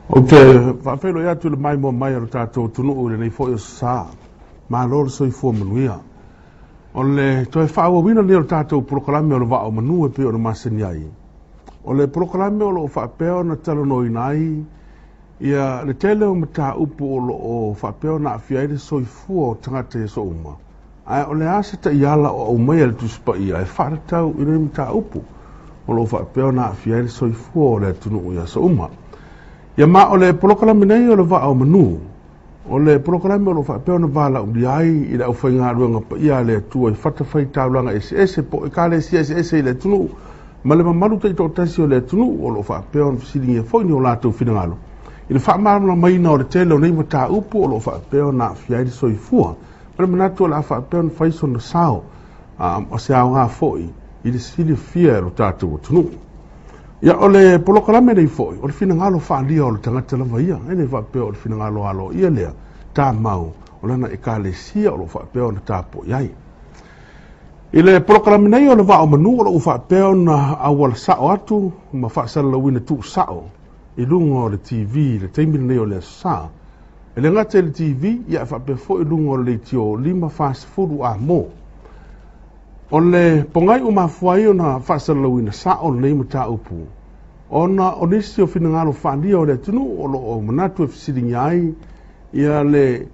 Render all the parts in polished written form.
Okay, FAILOAIGA tu le mai mo mai o tātou tunuu le nei fo o sa. Ma lor soi fo manuia. O le to e whaawawina le o tātou proklame o le wao manu e pe o le masani ai. O le proklame o lo whaapeo na talo no inai. Ia le tele o mata upu o lo o whaapeo na awhiai le soi fua o tangata e so uma. Ai o le asa ta iala o au mai le tuspa ia e whaaratau i le mata upu. O lo whaapeo na awhiai le soi fua o le tunuu ia so uma. Ia ma o le proklame nei o le wao manu. O le proklame o lo whaapeo na wala ai i le au whainga ruanga pa ia le atua i whatawhai taulanga SS po e ka le SS i le tunu. Ma le mamaru te to tasi o le tunu o lo whaapeo na whasiringi e whaini o lātou whinangalo. I le whaamara maina o le tele o nei mata upu o lo whaapeo na whiai soi fua. Ma le manatu o la whaapeo na whaiso na sao o se au ngā fhoi i le sili fia o tātou o tunu. Ia o le polokalame nei foi, o le finangalo whaalia o le tangata lava ia, e nei whapeo o le finangalo alo ia lea, tā mau, o lana e ka le sia o le whapeo na tāpo iai. I le polokalame nei o le wao manu o le whapeo na awala sao atu, ma whaasala la wina tu sao, i lunga o le TV, le teimina nei o le sa. E le ngata le TV, ia e whapeo fo i lunga o le LEITIO 5 fast food a mo. O le pongai o mafuai o na whaasalawina sa o nei mata upu. O na o nisi o finangalo whandia o le tunu o lo o manatu e fisiringi ai ia le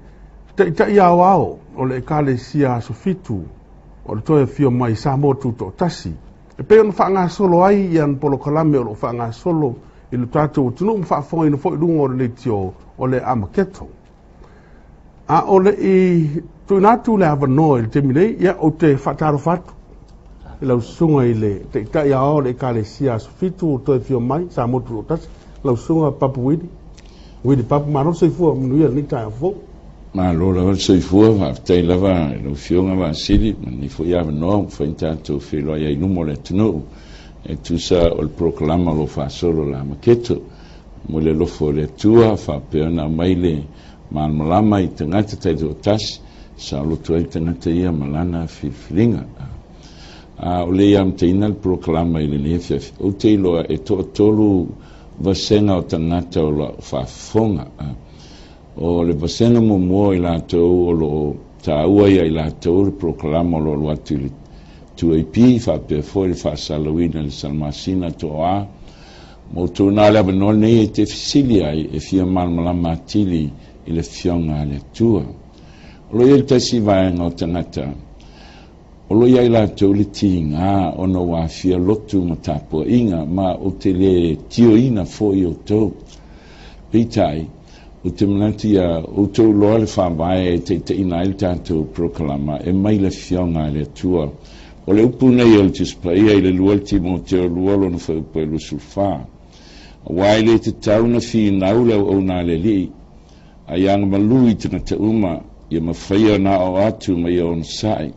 tai au au o le ekale sia sofitu o le toe fio mai sa motu to tasi. E pe on whaanga solo ai ian polo kalame o lo whaanga solo i le tātou o tunu mwhaafonga ina fo i lunga o le LEITIO o le Ameketo. A o le i tuinatu le avanoa i le teminei, ia o te whataro whatu. I lau sunga i le, te itai ao le kale sia sofitu o toi fio mai, sa motu o tasi, lau sunga Pr Willie Papu, maro soifua, minuia ni tai a fo. Ma lora soifua, whaftai lava, lau fionga wa siri, ni fo i avanoa, whaintato FEILOAIGA i numo le ATUNUU, e tusa o le proklama lo whaasolo la Ameketo, mo le lofo le atua, whapeona mai le malmalama i tangata taito o tasi, sa lotu ai tangata ia malana whiwhiringa. O le am teina le proklama i le nefia, o te iloa e to tolu vasenga o tangata o la whafonga. O le vasenga mo mua i lātou o lo Taua ia i lātou le proklama o lo atu le tuaipi, whapea fo le whaasalawina le salmasina toa. Mo tūna le avanoa nei e te fisili ai e fia malmalama atili i le fionga le atua. O lo ia tasi vaenga o tangata, o lo ia i lātou le tinga o no wafia lotu ma PU'EINA ma o te le tioina fo i o tau. Pitai, o te manati a o tau loa le whawae e te ina il tātou proklama e mai le fionga le atua. O le upu nei o le tispaia i le lualti mo te o lualo na whaupa i lusulwha. Wai le te tauna fi naula o na le li, a yang malui tana te uma, ia mawhaia na o atu mai o nsai.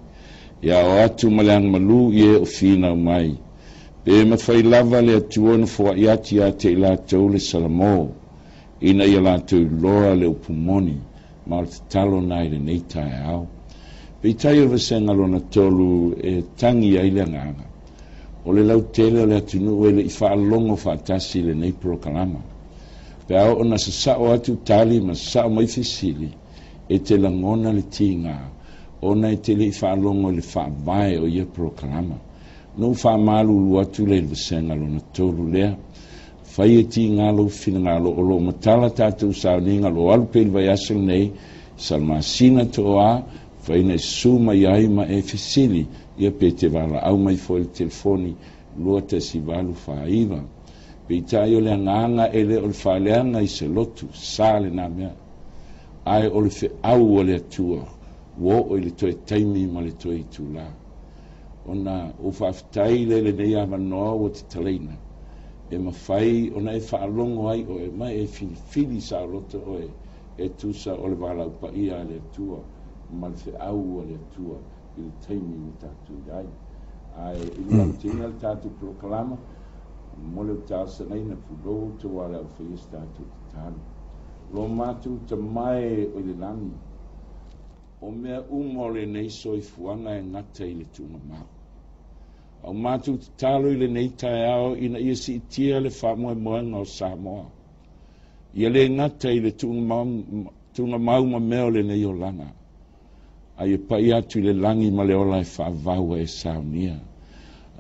Ia o atu maleang malu ie o fina mai. Pe mawhai lava le atua na fua iati a te lātou le salamo. Ina ia lātou loa le upumoni, ma o te talo nai le neitai au. Pe tai o vasenga lona tolu e tangi ai le nganga. O le lau tele o le ATUNUU e le i whaalongo whaatasi le nei proklama. Pe au o na sasao atu tali ma sasao mai fisili e te langona le tinga. Ona e te le i whaalongo le whaabae o ia proklama. No whaamalu atu le vasenga lona tolu lea. Whai e ti ngalo whina ngalo o lo matala tātou sauninga lo alupeli vai asal nei salmasina toa whaina e suma iai ma e fisili ia pe te wala au mai fo il telefoni lua te si walu whaiva. Pe tai o le nganga e le o le whaleanga i se lotu sale na mea. Ai o le whi au o le atua wo o le toe taimi ma le toe i tūla. Ona o whaftai le nei awanoa o te taleina. E mawhai ona e whaalongo ai o e mai e fili sa loto o e tusa o le wala upa ia le atua. Ma le whi au o le atua i le taimi i tātou iai. Ai i lau tina le tātou proklama mo le tāsa nei na pulo te wala o whias tātou tānu. Lo mātou te mai o le nami. O mea umole nei soifuanga e ngata i le tūna mau. Au mātou te talo i le nei tai ao ina ia si itia le whamoe moenga o Samoa. ia le ngata i le tunga mau ma mea o le nei o langa. A ia pai atu i le langi ma le ola e whaavaua e saunia.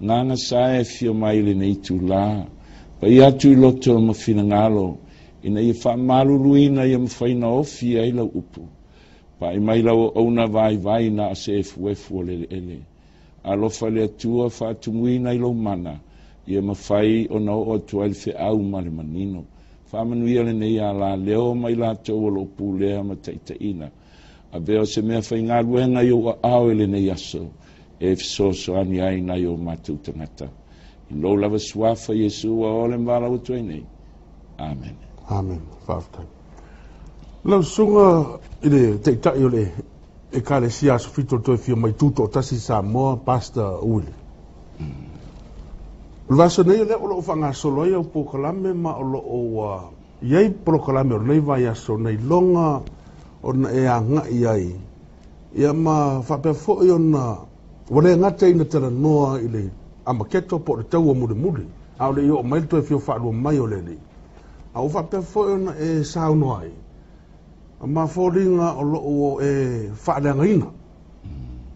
Nganga sa e fio mai le nei tu la. Pai atu i loto ma fina ngalo. Ina ia whaamaluluina ia mwhaina ofi ai lau upu. Pai mai lau auna vai na a se efu o le ele. Alofa le atua whaatumuina i lau mana. Ia mawhai o nao o tua il au ma le manino. Whaamanuia le nei a la leo mai la tau o lo pulea ma taitaina. A veo se mea whai ngā luenga i o ao ele nei aso. E fisoso ani ai na i o mātou tangata. I lo lava suafa Yesu a ole mbala o tuai nei. Amen. Amen. Whaafitai. Lau sunga i le teitai o le e ka le sia aso fito toi fio mai tuto o tasi Samoa Pr Willie. Vaso nei le o lo whanga soloi au pokalame ma o lo o iei pokalame o nei vai aso nei longa o na e a ngai ai. Ia ma whapea fōi o na wale ngate ina tera noa i le Ameketo po le taua mure. Au le i o mai toi fio whaalua mai o le li. Au whapea fōi o na e sao noa ai. Ma fōringa o lo o e whaaleanga ina.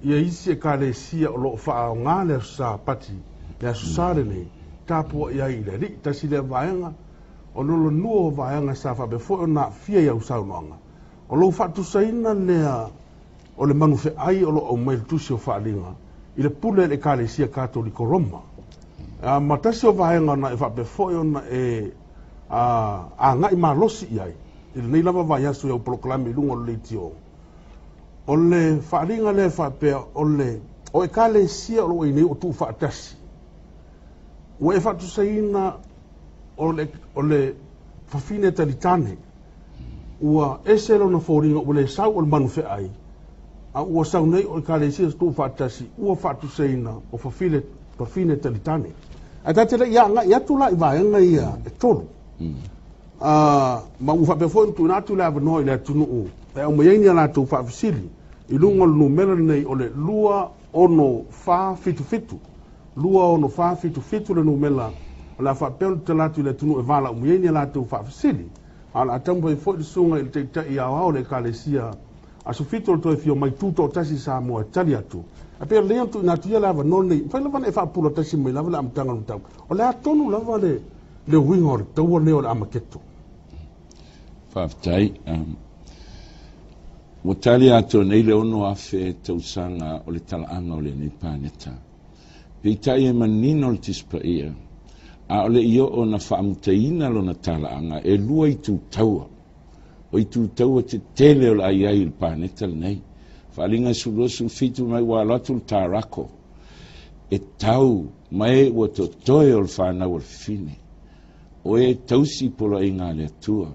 Ia isi e ka le sia o lo wha o ngā le sa pati. Le asusare nei, tāpua ia i le ri, tasi le vaenga, o lolo nua o vaenga sa whape fo o nā fia iau saunoanga. O lo whatu saina lea, o le manu fe ai o lo au mai tusi o whaalinga, i le pule le ka le sia katoliko Roma. Ma tasi o vaenga na e whape fo o na e a ngai maa losi iai, i le nei lava vai asu iau proklami lunga o LEITIO. O le whaalinga le whapea, o e ka le sia o lo i nei o tu whaatasi. Ua e whatu saina o le whawhine talitane. Ua ese lo na fōringa ua le sau o le manu fe ai. A ua sau nei o le ka le sia tu whaatasi. Ua whatu saina o whawhine talitane. A tatela ia nga i atu la i vaenga ia e tolu. Ma ua whapea fōin tu natu le avanoa i le ATUNUU. E au maiaini ala tu whaafisili. I lunga le numera nei o le lua ono wha fitu. Lua ono wha fitu le numela o la whapel te latu le tunu e wala umuieni a latu whaafisili. Ala atampa i fwoi sunga i te tai au le kalesia a su fitu le toi fio mai tuto o tasi Samoa tali atu. A pia lea tu natu ia lava non nei, whai lava ne whaapula tasi mai lava le amtanga lutau. O le atonu lava le winga o le taua leo le Ameketo. Whaafitai, mo tali atu nei le ono afe tausaga o le talaanga o le nei paneta. Peitai e manino le tispa ia, a o le io o na whaamutaina lo na talaanga e lua i tu taua. O i tu taua te tele o la iai il paneta le nei. Whalinga sulosu fitu mai walatu le tarako. E tau mai ua to toe o le whanau o le fine. O e tausi pola i ngā le atua,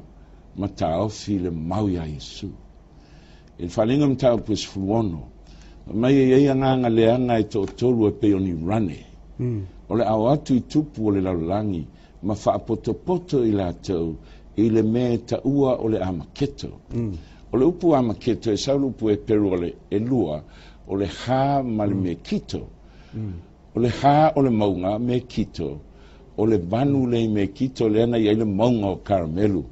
ma ta ofi le mau ia Yesu. E whalinga mtau pus fuono, mai e ia nganga leanga e to tolu e pe oni rane. O le au atu i tupu o le laulangi, ma whaapoto i la tau, i le me taua o le Ameketo. O le upu Ameketo e saulu upu e peru o le elua, o le ha ma le me kito. O le ha o le maunga me kito, o le vanu le me kito le ana i le maunga o karamelu.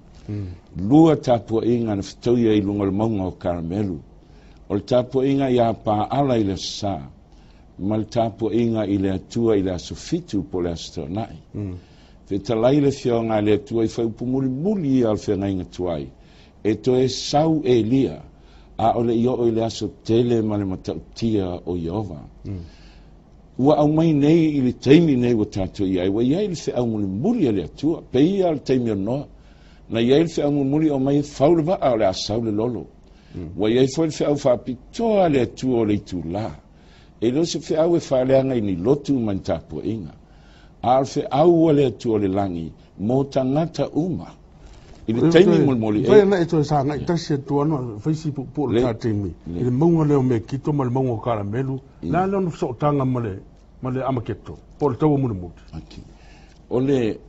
Lua tapua inga na fitauia i lunga le maunga o karamelu. O le tapua inga i a pa ala i le sa, ma le tapua inga i le atua i le asofitu po le astonai. Fe talai le fionga le atua i whaupu muli i al whianga inga tuai. E to e sau e lia, a o le io o i le aso tele ma le matautia o Iova. Ua au mai nei i le teimi nei wa tatua iai, wa iai le whi au muli a le atua, pe ia le teimi o noa, na iai le whi au muli o mai faule wa au le asau le lolo. Wa iai fo le whi au whapitoa le atua o le itu la. E lo se whi au e whaleanga i ni lotu man tapua inga. A le whi au o le atua o le langi, mo tangata uma. I le teimi muli. Vai na e toi sa ngai tasi atua no, whaisi po le tā teimi. I le maunga leo me kito ma le maunga o karamelu, la leo no so tanga ma le Ameketo, po le taua muli. O le